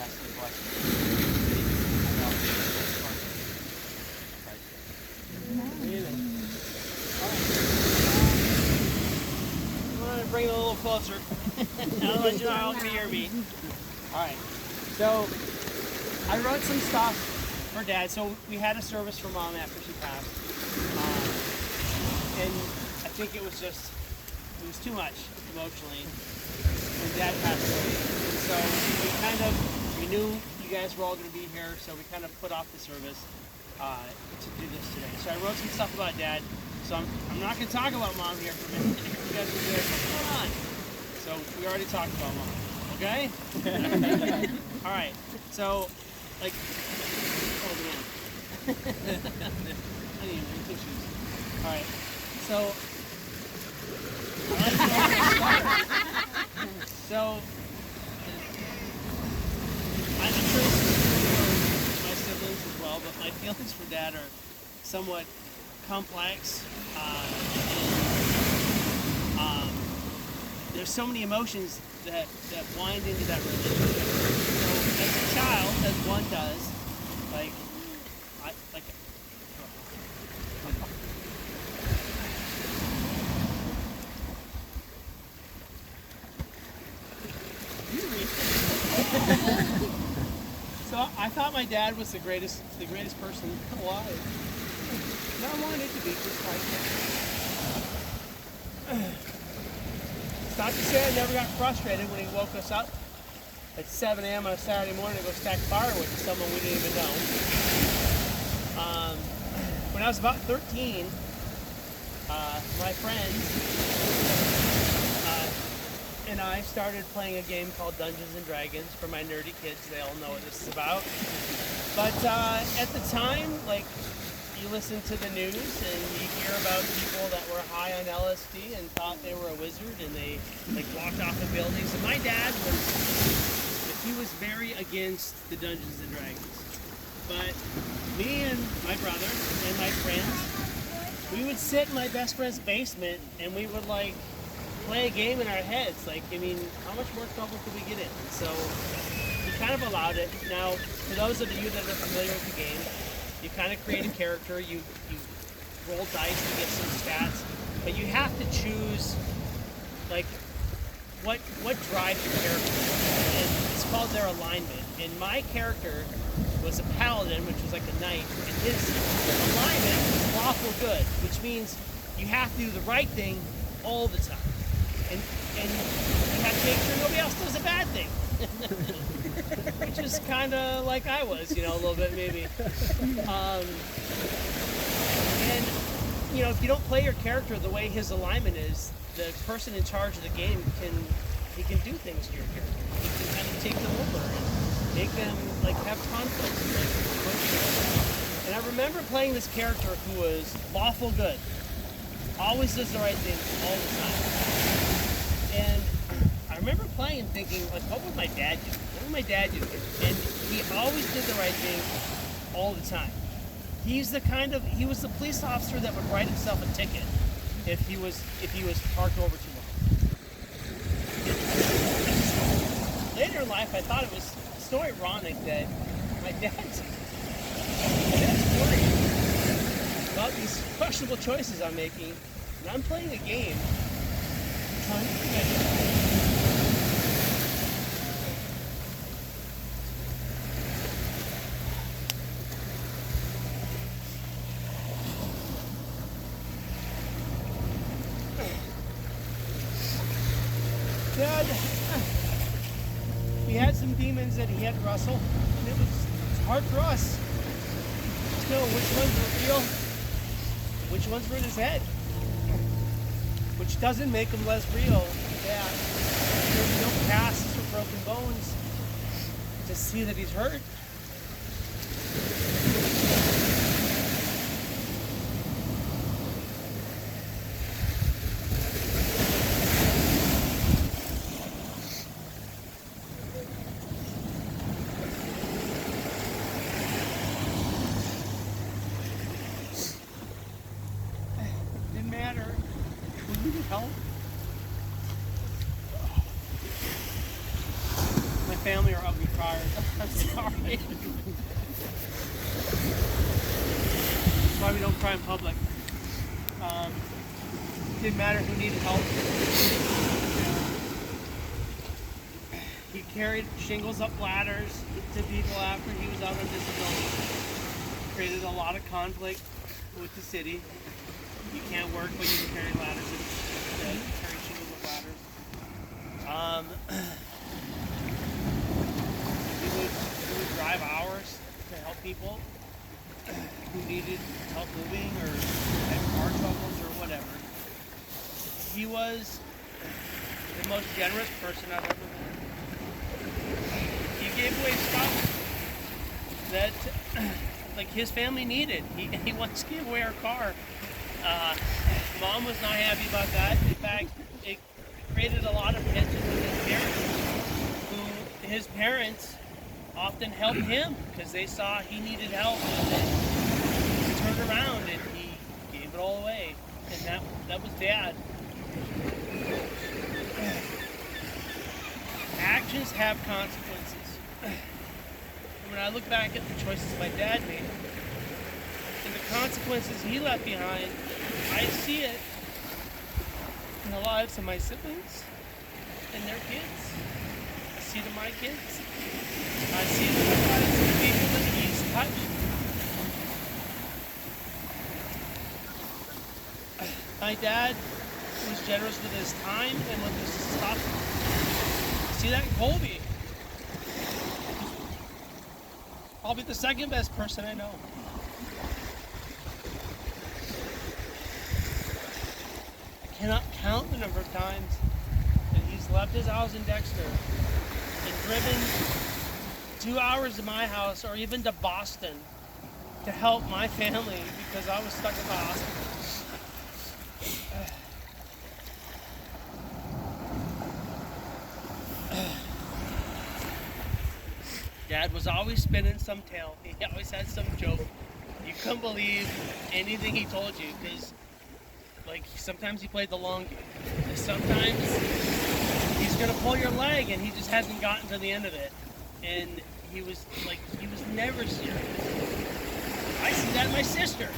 ask any questions. I'm going to bring it a little closer. I'll let you know how it can hear me. Alright, so I wrote some stuff for Dad. So we had a service for Mom after she passed. And I think it was too much emotionally when Dad passed away. And so we knew you guys were all going to be here, so we kind of put off the service to do this today. So I wrote some stuff about Dad. So I'm not going to talk about Mom here for a minute. You guys will be like, what's going on? So we already talked about Mom, okay? All right. So, like, oh man, I need to bring tissues. All right. So. So, I'm sure this is for my siblings as well, but my feelings for Dad are somewhat complex. There's so many emotions that wind into that relationship. So, as a child, as one does, So I thought my dad was the greatest person alive. And I wanted to be just like him. It's not to say I never got frustrated when he woke us up at 7 a.m. on a Saturday morning to go stack firewood with someone we didn't even know. When I was about 13, my friends and I started playing a game called Dungeons and Dragons. For my nerdy kids, they all know what this is about. But at the time, like, you listen to the news and you hear about people that were high on LSD and thought they were a wizard and they like walked off of buildings. And my dad was very against the Dungeons and Dragons. But me and my brother and my friends, we would sit in my best friend's basement and we would like play a game in our heads. Like, I mean, how much more trouble could we get in? So we kind of allowed it. Now, for those of you that are familiar with the game, you kind of create a character, you roll dice to get some stats, but you have to choose like what drives your character. And it's called their alignment. And my character was a paladin, which was like a knight, and his alignment was lawful good, which means you have to do the right thing all the time. And you have to make sure nobody else does a bad thing. Which is kind of like I was, a little bit maybe. And, if you don't play your character the way his alignment is, the person in charge of the game can do things to your character. He can kind of take them over and make them, like, have conflicts. And I remember playing this character who was lawful good. Always does the right thing all the time. And I remember playing and thinking, like, what would my dad do? What would my dad do? And he always did the right thing all the time. He was the police officer that would write himself a ticket if he was parked over too long. Later in life, I thought it was so ironic that my dad's worried about these questionable choices I'm making, and I'm playing a game trying to prevent it. Dad, he had some demons that he had to wrestle, and it was hard for us to know which ones were real, which ones were in his head, which doesn't make them less real. Yeah, there's no casts or broken bones to see that he's hurt. me are ugly criers. I'm sorry. That's why we don't cry in public. Didn't matter who needed help. He carried shingles up ladders to people after he was out on disability. Created a lot of conflict with the city. You can't work, but you can carry ladders and carry shingles up ladders. He would drive hours to help people who needed help moving or had car troubles or whatever. He was the most generous person I've ever met. He gave away stuff that like his family needed. He once gave away our car. Mom was not happy about that. In fact, it created a lot of tension with his parents often helped him because they saw he needed help, and then he turned around and he gave it all away. And that was Dad. Actions have consequences. And when I look back at the choices my dad made and the consequences he left behind, I see it in the lives of my siblings and their kids. I see it in my kids. I see it in the lives of the people that he's touched. My dad was generous with his time and with his stuff. See that in Colby? Probably the second best person I know. I cannot count the number of times that he's left his house in Dexter and driven 2 hours to my house or even to Boston to help my family because I was stuck at the hospital. Dad was always spinning some tale. He always had some joke. You couldn't believe anything he told you because, like, sometimes he played the long game. And sometimes he's gonna pull your leg and he just hasn't gotten to the end of it. And he was never serious. I see that in my sister,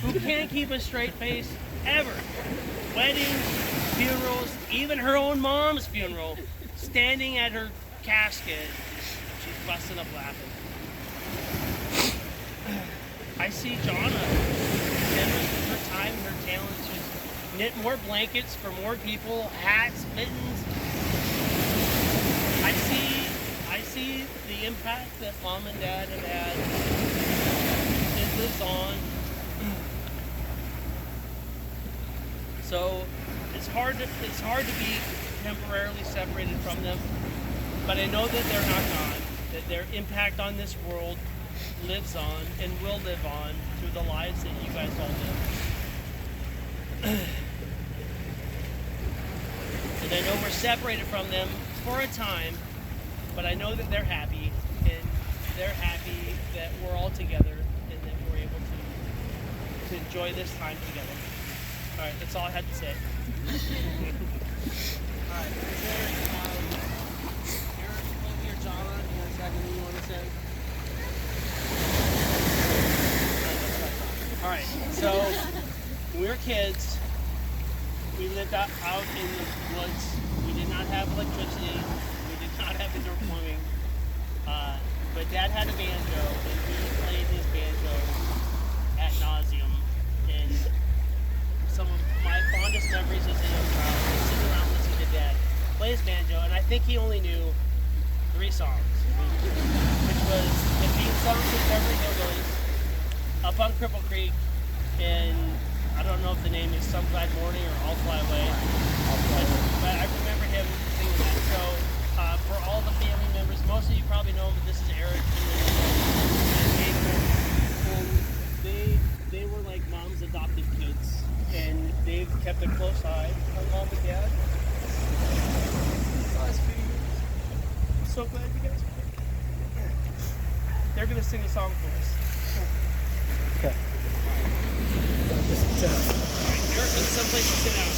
who can't keep a straight face ever. Weddings, funerals, even her own mom's funeral, standing at her casket. She's busting up laughing. I see Jonna, generous with her time and her talents. She's knit more blankets for more people, hats, mittens. I see the impact that Mom and Dad have had. It lives on. So it's hard to be temporarily separated from them, but I know that they're not gone. That their impact on this world lives on and will live on through the lives that you guys all live. And I know we're separated from them for a time, but I know that they're happy, and they're happy that we're all together and that we're able to enjoy this time together. All right, that's all I had to say. All right, Jonna, you want to say anything you want to say? All right, so when we were kids, we lived out in the woods. We did not have electricity. We did not have indoor plumbing. But Dad had a banjo, and he played his banjo ad nauseum. And some of my fondest memories as a young child was sitting around listening to Dad play his banjo, and I think he only knew 3 songs, which was the theme song to Beverly Hillbillies, Up on Cripple Creek, and I don't know if the name is Some Glad Morning or I'll Fly Away, but I remember him singing that. So for all the family members, most of you probably know him, but this is Eric and they were like Mom's adopted kids, and they've kept a close eye on Mom and Dad. I'm so glad you guys are here. They're going to sing a song for us. Okay. Eric, someplace to sit down.